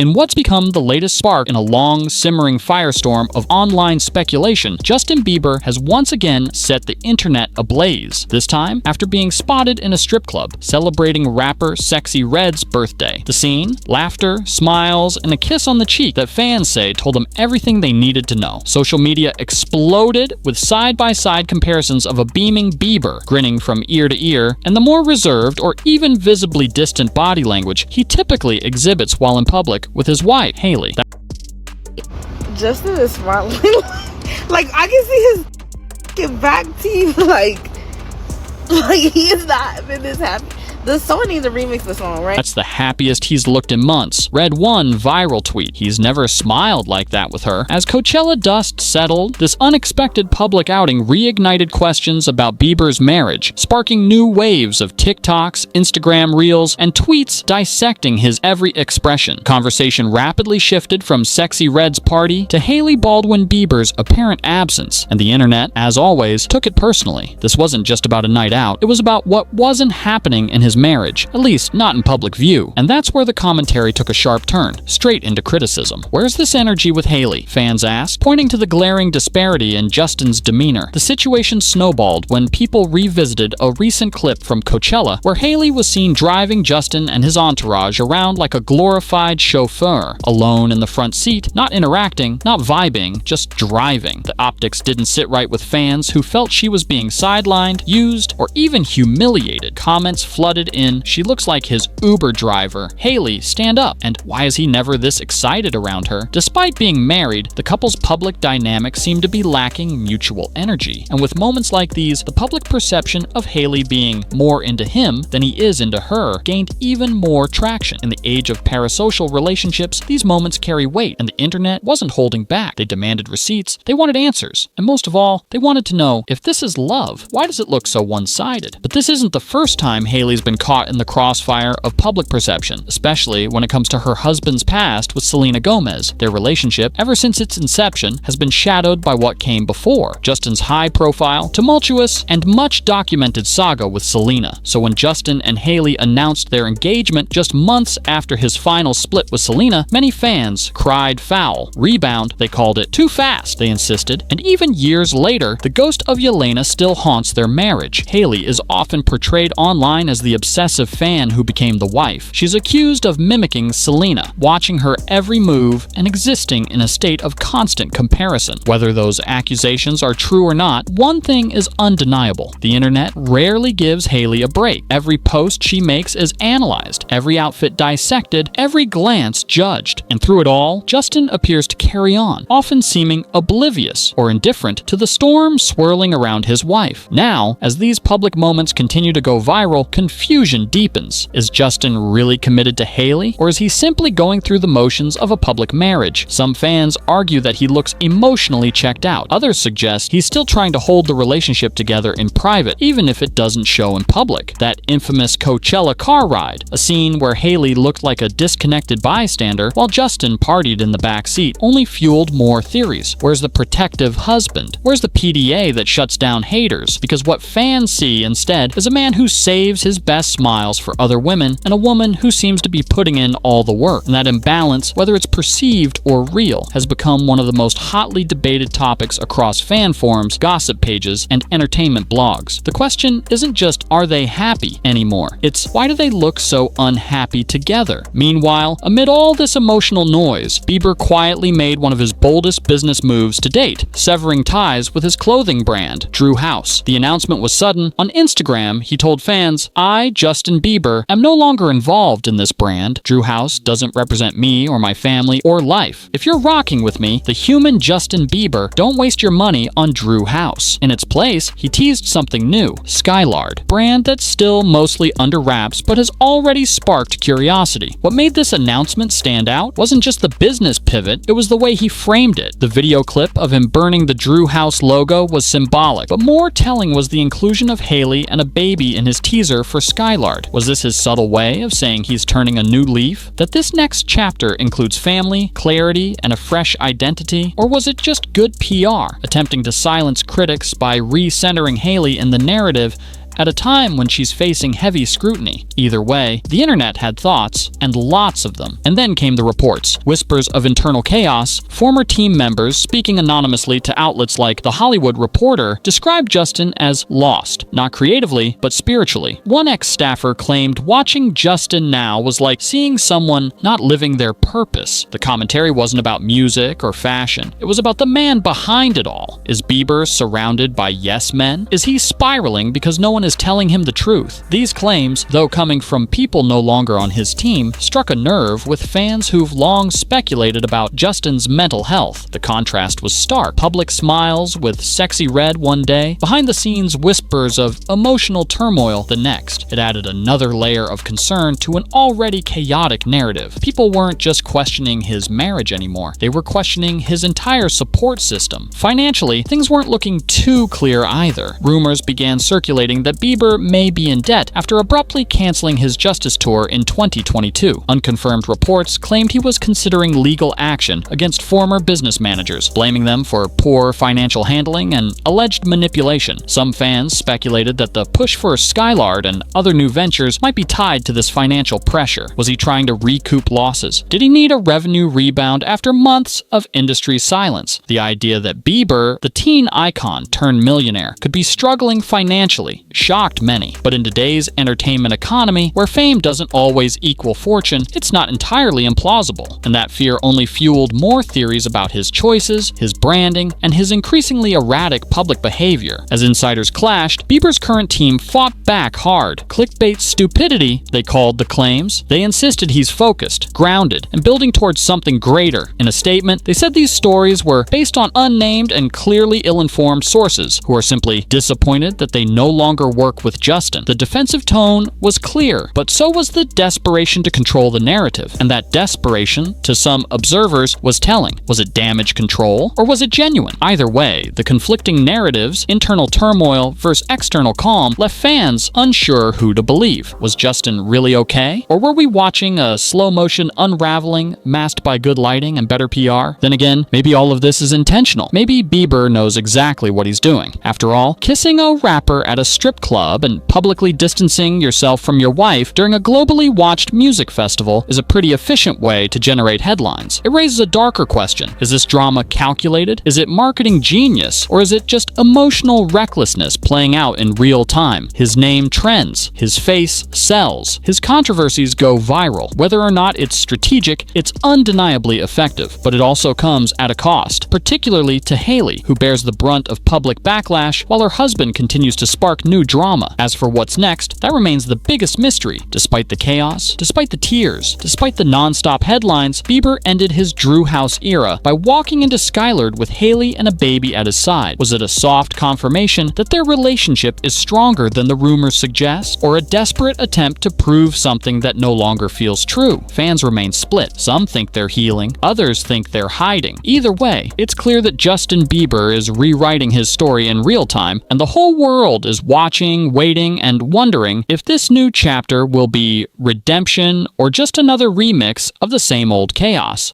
In what's become the latest spark in a long, simmering firestorm of online speculation, Justin Bieber has once again set the internet ablaze, this time after being spotted in a strip club celebrating rapper Sexy Red's birthday. The scene, laughter, smiles, and a kiss on the cheek that fans say told them everything they needed to know. Social media exploded with side-by-side comparisons of a beaming Bieber, grinning from ear to ear, and the more reserved or even visibly distant body language he typically exhibits while in public with his wife, Hailey. Justin is smiling. Like, I can see his back teeth. Like he is not been this happy. The song needs to remix the song, right? That's the happiest he's looked in months. Read one viral tweet. He's never smiled like that with her. As Coachella dust settled, this unexpected public outing reignited questions about Bieber's marriage, sparking new waves of TikToks, Instagram Reels, and tweets dissecting his every expression. Conversation rapidly shifted from Sexy Red's party to Hailey Baldwin Bieber's apparent absence, and the internet, as always, took it personally. This wasn't just about a night out. It was about what wasn't happening in his marriage, at least not in public view. And that's where the commentary took a sharp turn, straight into criticism. Where's this energy with Hailey? Fans asked, pointing to the glaring disparity in Justin's demeanor. The situation snowballed when people revisited a recent clip from Coachella where Hailey was seen driving Justin and his entourage around like a glorified chauffeur, alone in the front seat, not interacting, not vibing, just driving. The optics didn't sit right with fans who felt she was being sidelined, used, or even humiliated. Comments flooded in, "She looks like his Uber driver. Hailey, stand up." And "Why is he never this excited around her?" Despite being married, the couple's public dynamic seemed to be lacking mutual energy. And with moments like these, the public perception of Hailey being more into him than he is into her gained even more traction. In the age of parasocial relationships, these moments carry weight, and the internet wasn't holding back. They demanded receipts, they wanted answers, and most of all, they wanted to know, if this is love, why does it look so one-sided? But this isn't the first time Hailey's been caught in the crossfire of public perception, especially when it comes to her husband's past with Selena Gomez. Their relationship, ever since its inception, has been shadowed by what came before: Justin's high-profile, tumultuous, and much-documented saga with Selena. So when Justin and Hailey announced their engagement just months after his final split with Selena, many fans cried foul. Rebound, they called it. Too fast, they insisted. And even years later, the ghost of Yelena still haunts their marriage. Hailey is often portrayed online as the obsessive fan who became the wife. She's accused of mimicking Selena, watching her every move, and existing in a state of constant comparison. Whether those accusations are true or not, one thing is undeniable: the internet rarely gives Hailey a break. Every post she makes is analyzed, every outfit dissected, every glance judged. And through it all, Justin appears to carry on, often seeming oblivious or indifferent to the storm swirling around his wife. Now, as these public moments continue to go viral, confusion deepens. Is Justin really committed to Hailey, or is he simply going through the motions of a public marriage? Some fans argue that he looks emotionally checked out. Others suggest he's still trying to hold the relationship together in private, even if it doesn't show in public. That infamous Coachella car ride, a scene where Hailey looked like a disconnected bystander while Justin partied in the back seat, only fueled more theories. Where's the protective husband? Where's the PDA that shuts down haters? Because what fans see instead is a man who saves his best smiles for other women, and a woman who seems to be putting in all the work. And that imbalance, whether it's perceived or real, has become one of the most hotly debated topics across fan forums, gossip pages, and entertainment blogs. The question isn't just, are they happy anymore? It's, why do they look so unhappy together? Meanwhile, amid all this emotional noise, Bieber quietly made one of his boldest business moves to date, severing ties with his clothing brand, Drew House. The announcement was sudden. On Instagram, he told fans, "I, Justin Bieber, am no longer involved in this brand. Drew House doesn't represent me or my family or life. If you're rocking with me, the human Justin Bieber, don't waste your money on Drew House." In its place, he teased something new: Skylard, brand that's still mostly under wraps but has already sparked curiosity. What made this announcement stand out wasn't just the business pivot, it was the way he framed it. The video clip of him burning the Drew House logo was symbolic, but more telling was the inclusion of Hailey and a baby in his teaser for Skylard. Was this his subtle way of saying he's turning a new leaf? That this next chapter includes family, clarity, and a fresh identity? Or was it just good PR, attempting to silence critics by re-centering Hailey in the narrative at a time when she's facing heavy scrutiny. Either way, the internet had thoughts, and lots of them. And then came the reports. Whispers of internal chaos. Former team members, speaking anonymously to outlets like The Hollywood Reporter, described Justin as lost, not creatively, but spiritually. One ex-staffer claimed watching Justin now was like seeing someone not living their purpose. The commentary wasn't about music or fashion. It was about the man behind it all. Is Bieber surrounded by yes men? Is he spiraling because no one is telling him the truth? These claims, though coming from people no longer on his team, struck a nerve with fans who've long speculated about Justin's mental health. The contrast was stark. Public smiles with sexy red one day, behind the scenes whispers of emotional turmoil the next. It added another layer of concern to an already chaotic narrative. People weren't just questioning his marriage anymore. They were questioning his entire support system. Financially, things weren't looking too clear either. Rumors began circulating that Bieber may be in debt after abruptly canceling his Justice Tour in 2022. Unconfirmed reports claimed he was considering legal action against former business managers, blaming them for poor financial handling and alleged manipulation. Some fans speculated that the push for Skylard and other new ventures might be tied to this financial pressure. Was he trying to recoup losses? Did he need a revenue rebound after months of industry silence? The idea that Bieber, the teen icon turned millionaire, could be struggling financially shocked many. But in today's entertainment economy, where fame doesn't always equal fortune, it's not entirely implausible. And that fear only fueled more theories about his choices, his branding, and his increasingly erratic public behavior. As insiders clashed, Bieber's current team fought back hard. Clickbait stupidity, they called the claims. They insisted he's focused, grounded, and building towards something greater. In a statement, they said these stories were based on unnamed and clearly ill-informed sources who are simply disappointed that they no longer work with Justin. The defensive tone was clear, but so was the desperation to control the narrative. And that desperation, to some observers, was telling. Was it damage control, or was it genuine? Either way, the conflicting narratives, internal turmoil versus external calm, left fans unsure who to believe. Was Justin really okay? Or were we watching a slow-motion unraveling masked by good lighting and better PR? Then again, maybe all of this is intentional. Maybe Bieber knows exactly what he's doing. After all, kissing a rapper at a strip club and publicly distancing yourself from your wife during a globally watched music festival is a pretty efficient way to generate headlines. It raises a darker question. Is this drama calculated? Is it marketing genius? Or is it just emotional recklessness playing out in real time? His name trends. His face sells. His controversies go viral. Whether or not it's strategic, it's undeniably effective. But it also comes at a cost, particularly to Hailey, who bears the brunt of public backlash while her husband continues to spark new drama. As for what's next, that remains the biggest mystery. Despite the chaos, despite the tears, despite the non-stop headlines, Bieber ended his Drew House era by walking into Skylard with Hailey and a baby at his side. Was it a soft confirmation that their relationship is stronger than the rumors suggest, or a desperate attempt to prove something that no longer feels true? Fans remain split. Some think they're healing, others think they're hiding. Either way, it's clear that Justin Bieber is rewriting his story in real time, and the whole world is watching, waiting, and wondering if this new chapter will be redemption or just another remix of the same old chaos.